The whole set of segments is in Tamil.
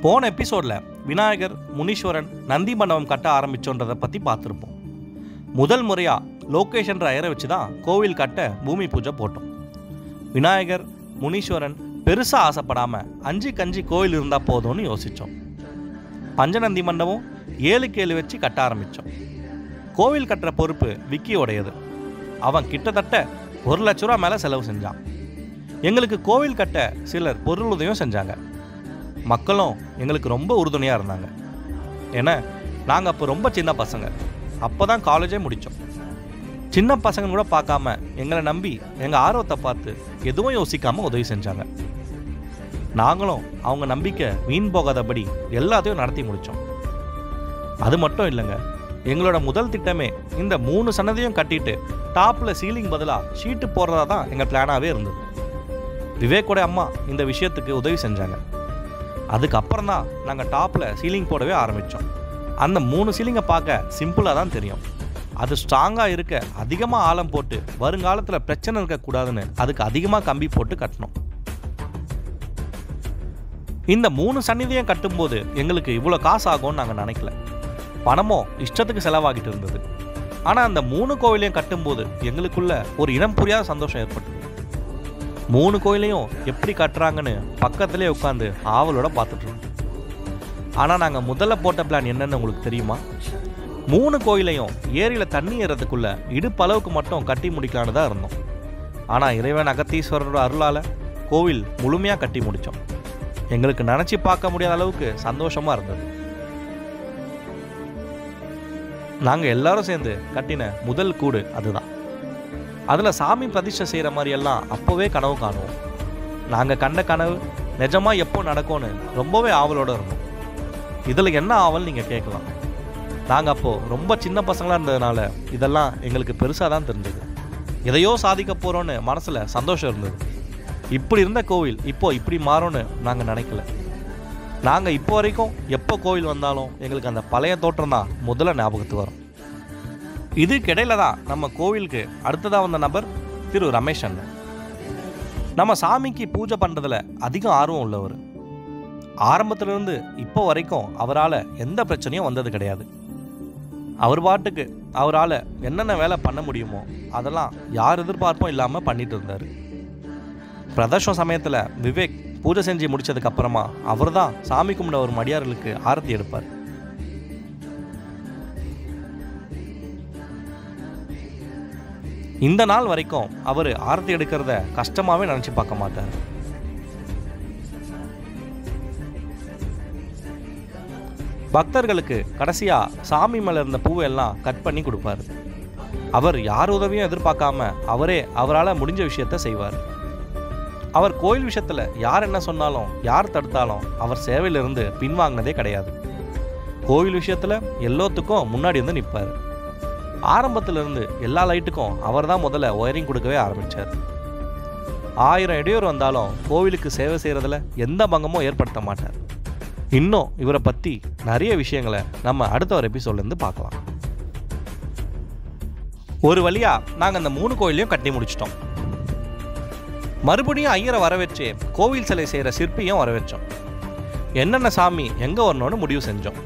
போன எபிசோடில் விநாயகர், முனீஸ்வரன், நந்தி மண்டபம் கட்ட ஆரம்பிச்சோன்றதை பற்றி பார்த்துருப்போம். முதல் முறையாக லோகேஷன்ற ஐயரை வச்சு தான் கோவில் கட்ட பூமி பூஜை போட்டோம். விநாயகர், முனீஸ்வரன் பெருசாக ஆசைப்படாமல் 5 கோவில் இருந்தால் போதும்னு யோசித்தோம். பஞ்சநந்தி மண்டபம் 7 வச்சு கட்ட ஆரம்பித்தோம். கோவில் கட்டுற பொறுப்பு விக்கியோடையது. அவன் கிட்டத்தட்ட 1 லட்ச ரூபா மேலே செலவு செஞ்சான். எங்களுக்கு கோவில் கட்ட சிலர் பொருள் உதவியும் செஞ்சாங்க. மக்களும் எங்களுக்கு ரொம்ப உறுதுணையாக இருந்தாங்க. ஏன்னா நாங்கள் அப்போ ரொம்ப சின்ன பசங்க. அப்போ தான் காலேஜே முடித்தோம். சின்ன பசங்க கூட பார்க்காம எங்களை நம்பி எங்கள் ஆர்வத்தை பார்த்து எதுவும் யோசிக்காமல் உதவி செஞ்சாங்க. நாங்களும் அவங்க நம்பிக்கை வீண் போகாதபடி எல்லாத்தையும் நடத்தி முடித்தோம். அது மட்டும் இல்லைங்க, எங்களோட முதல் திட்டமே இந்த 3 சன்னதியும் கட்டிட்டு டாப்பில் சீலிங் பதிலாக ஷீட்டு போடுறதா தான் எங்கள் பிளானாகவே இருந்தது. விவேக்கோட அம்மா இந்த விஷயத்துக்கு உதவி செஞ்சாங்க. அதுக்கப்புறம் தான் நாங்கள் டாப்பில் சீலிங் போடவே ஆரம்பித்தோம். அந்த 3 சீலிங்கை பார்க்க சிம்பிளாக தான் தெரியும். அது ஸ்ட்ராங்காக இருக்க அதிகமாக ஆழம் போட்டு வருங்காலத்தில் பிரச்சனை இருக்கக்கூடாதுன்னு அதுக்கு அதிகமாக கம்பி போட்டு கட்டணும். இந்த 3 சந்நிதியும் கட்டும்போது எங்களுக்கு இவ்வளோ காசு ஆகும்னு நாங்கள் நினைக்கல. பணமும் இஷ்டத்துக்கு செலவாகிட்டு இருந்தது. ஆனால் அந்த 3 கோவிலையும் கட்டும்போது எங்களுக்குள்ள ஒரு இனம் புரியாத சந்தோஷம் ஏற்பட்டது. 3 கோயிலையும் எப்படி கட்டுறாங்கன்னு பக்கத்துலேயே உட்காந்து ஆவலோட பார்த்துட்ருக்கோம். ஆனால் நாங்கள் முதல்ல போட்ட பிளான் என்னன்னு உங்களுக்கு தெரியுமா? 3 கோயிலையும் ஏரியில் தண்ணி ஏறதுக்குள்ள இடுப்பளவுக்கு மட்டும் கட்டி முடிக்கலான்னு தான் இருந்தோம். ஆனால் இறைவன் அகத்தீஸ்வரரோட அருளால் கோவில் முழுமையாக கட்டி முடித்தோம். எங்களுக்கு நினச்சி பார்க்க முடியாத அளவுக்கு சந்தோஷமாக இருந்தது. நாங்கள் எல்லாரும் சேர்ந்து கட்டின முதல் கூடு அதுதான். அதில் சாமி பிரதிஷ்டை செய்கிற மாதிரியெல்லாம் அப்போவே கனவு காணுவோம். நாங்கள் கண்ட கனவு நிஜமாக எப்போ நடக்கும்னு ரொம்பவே ஆவலோடு இருந்தோம். இதில் என்ன ஆவல் நீங்கள் கேட்கலாம். நாங்கள் அப்போது ரொம்ப சின்ன பசங்களாக இருந்ததுனால இதெல்லாம் எங்களுக்கு பெருசாக தான் தெரிஞ்சது. எதையோ சாதிக்க போகிறோன்னு மனசில் சந்தோஷம் இருந்தது. இப்படி இருந்த கோவில் இப்போ இப்படி மாறும்னு நாங்கள் நினைக்கல. நாங்கள் இப்போ வரைக்கும் எப்போ கோவில் வந்தாலும் எங்களுக்கு அந்த பழைய தோற்றம் தான் முதல்ல ஞாபகத்துக்கு வரும். இதுக்கிடையில தான் நம்ம கோவிலுக்கு அடுத்ததாக வந்த நபர் திரு ரமேஷ் அண்ணன். நம்ம சாமிக்கு பூஜை பண்ணுறதுல அதிகம் ஆர்வம் உள்ளவர். ஆரம்பத்திலிருந்து இப்போ வரைக்கும் அவரால் எந்த பிரச்சனையும் வந்தது கிடையாது. அவர் பாட்டுக்கு அவரால் என்னென்ன வேலை பண்ண முடியுமோ அதெல்லாம் யார் எதிர்பார்ப்பும் இல்லாமல் பண்ணிட்டு இருந்தார். பிரதோஷம் சமயத்தில் விவேக் பூஜை செஞ்சு முடித்ததுக்கப்புறமா அவர் தான் சாமி கும்பிட ஒரு மடியார்களுக்கு ஆரத்தி எடுப்பார். இந்த நாள் வரைக்கும் அவர் ஆரத்தி எடுக்கிறத கஷ்டமாகவே நினச்சி பார்க்க மாட்டார். பக்தர்களுக்கு கடைசியாக சாமி மேலே இருந்த பூவை எல்லாம் கட் பண்ணி கொடுப்பார். அவர் யார் உதவியும் எதிர்பார்க்காம அவரே அவரால் முடிஞ்ச விஷயத்த செய்வார். அவர் கோயில் விஷயத்தில் யார் என்ன சொன்னாலும் யார் தடுத்தாலும் அவர் சேவையிலிருந்து பின்வாங்கினதே கிடையாது. கோயில் விஷயத்தில் எல்லாத்துக்கும் முன்னாடி இருந்து நிற்பார். ஆரம்பத்திலிருந்து எல்லா லைட்டுக்கும் அவர் தான் முதல்ல ஒயரிங் கொடுக்கவே ஆரம்பித்தார். 1000 இடையூறு வந்தாலும் கோவிலுக்கு சேவை செய்கிறதுல எந்த பங்கமும் ஏற்படுத்த மாட்டார். இன்னும் இவரை பற்றி நிறைய விஷயங்களை நம்ம அடுத்த ஒரு எபிசோட்லேருந்து பார்க்கலாம். ஒரு வழியாக நாங்கள் அந்த 3 கோயிலையும் கட்டி முடிச்சிட்டோம். மறுபடியும் ஐயரை வர வச்சு கோவில் சிலை செய்கிற சிற்பியும் வர வச்சோம். என்னென்ன சாமி எங்கே வரணும்னு முடிவு செஞ்சோம்.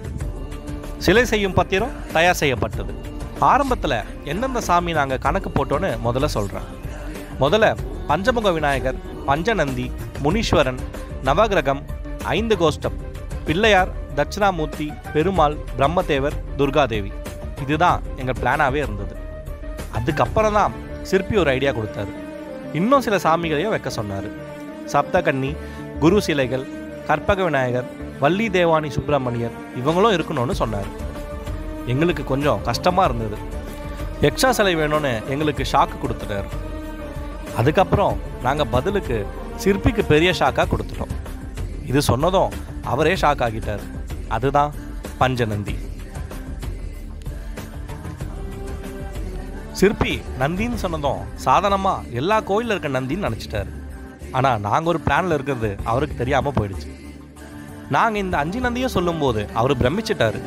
சிலை செய்யும் பத்திரம் தயார் செய்யப்பட்டது. ஆரம்பத்தில் எந்தெந்த சாமி நாங்கள் கணக்கு போட்டோன்னு முதல்ல சொல்கிறேன். முதல்ல பஞ்சமுக விநாயகர், பஞ்சநந்தி, முனீஸ்வரன், நவகிரகம், 5 கோஷ்டம், பிள்ளையார், தட்சிணாமூர்த்தி, பெருமாள், பிரம்மதேவர், துர்காதேவி. இதுதான் எங்கள் பிளானாகவே இருந்தது. அதுக்கப்புறம் தான் சிற்பி ஒரு ஐடியா கொடுத்தாரு. இன்னும் சில சாமிகளையும் வைக்க சொன்னார். சப்தகன்னி, குரு சிலைகள், கற்பக விநாயகர், வள்ளி தேவானி சுப்பிரமணியர் இவங்களும் இருக்கணும்னு சொன்னார். எங்களுக்கு கொஞ்சம் கஷ்டமாக இருந்தது. எக்ஸ்ட்ரா சிலை வேணும்னு எங்களுக்கு ஷாக்கு கொடுத்துட்டார். அதுக்கப்புறம் நாங்கள் பதிலுக்கு சிற்பிக்கு பெரிய ஷாக்காக கொடுத்துட்டோம். இது சொன்னதும் அவரே ஷாக் ஆகிட்டார். அதுதான் பஞ்சநந்தி. சிற்பி நந்தின்னு சொன்னதும் சாதாரணமாக எல்லா கோயிலில் இருக்க நந்தின்னு நினச்சிட்டார். ஆனால் நாங்கள் ஒரு பிளானில் இருக்கிறது அவருக்கு தெரியாமல் போயிடுச்சு. நாங்கள் இந்த 5 நந்தியும் சொல்லும்போது அவர் பிரமிச்சிட்டார்.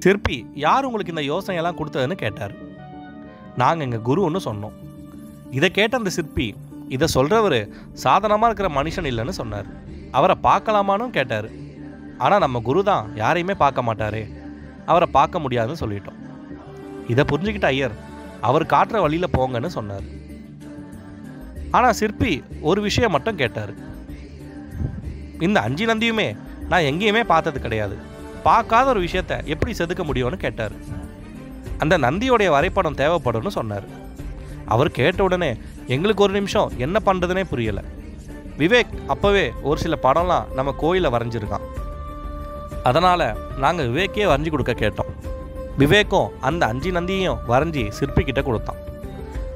சிற்பி யார் உங்களுக்கு இந்த யோசனையெல்லாம் கொடுத்ததுன்னு கேட்டார். நாங்கள் எங்கள் குருன்னு சொன்னோம். இதை கேட்ட அந்த சிற்பி இதை சொல்கிறவர் சாதாரணமாக இருக்கிற மனுஷன் இல்லைன்னு சொன்னார். அவரை பார்க்கலாமான்னு கேட்டார். ஆனால் நம்ம குரு தான் யாரையுமே பார்க்க மாட்டாரே, அவரை பார்க்க முடியாதுன்னு சொல்லிட்டோம். இதை புரிஞ்சுக்கிட்ட ஐயர் அவர் காட்டுற வழியில் போங்கன்னு சொன்னார். ஆனால் சிற்பி ஒரு விஷயம் மட்டும் கேட்டார். இந்த 5 நந்தியுமே நான் எங்கேயுமே பார்த்தது கிடையாது, பார்க்காத ஒரு விஷயத்தை எப்படி செதுக்க முடியும்னு கேட்டார். அந்த நந்தியோடைய வரைபடம் தேவைப்படும்னு சொன்னார். அவர் கேட்ட உடனே எங்களுக்கு ஒரு நிமிஷம் என்ன பண்ணுறதுனே புரியலை. விவேக் அப்போவே ஒரு சில படம்லாம் நம்ம கோயிலில் வரைஞ்சிருக்கான், அதனால் நாங்கள் விவேக்கே வரைஞ்சி கொடுக்க கேட்டோம். விவேக்கும் அந்த 5 நந்தியையும் வரைஞ்சி சிற்பிக்கிட்ட கொடுத்தான்.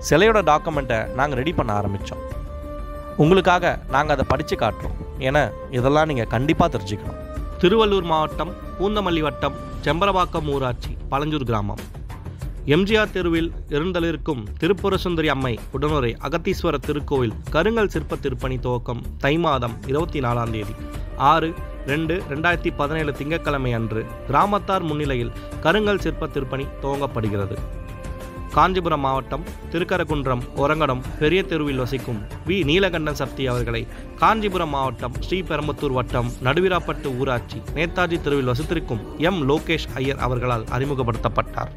சிலையோட டாக்குமெண்ட்டை நாங்கள் ரெடி பண்ண ஆரம்பித்தோம். உங்களுக்காக நாங்கள் அதை படித்து காட்டுறோம், ஏன்னா இதெல்லாம் நீங்கள் கண்டிப்பாக தெரிஞ்சுக்கணும். திருவள்ளூர் மாவட்டம் பூந்தமல்லி வட்டம் செம்பரவாக்கம் ஊராட்சி பழஞ்சூர் கிராமம். எம்ஜிஆர் தெருவில் இருந்தலிருக்கும் திருப்புர சுந்தரி அம்மை உடனுரை அகத்தீஸ்வரர் திருக்கோவில் கருங்கல் சிற்ப திருப்பணி துவக்கம் தை மாதம் 24ஆம் தேதி 6/2/2017 திங்கட்கிழமை அன்று கிராமத்தார் முன்னிலையில் கருங்கல் சிற்ப திருப்பணி துவங்கப்படுகிறது. காஞ்சிபுரம் மாவட்டம் திருக்கரகுன்றம் ஒரங்கடம் பெரிய தெருவில் வசிக்கும் வி நீலகண்டன் சக்தி அவர்களை காஞ்சிபுரம் மாவட்டம் ஸ்ரீபெரும்புத்தூர் வட்டம் நடுவிராப்பட்டு ஊராட்சி நேதாஜி தெருவில் வசித்திருக்கும் எம் லோகேஷ் ஐயர் அவர்களால் அறிமுகப்படுத்தப்பட்டார்.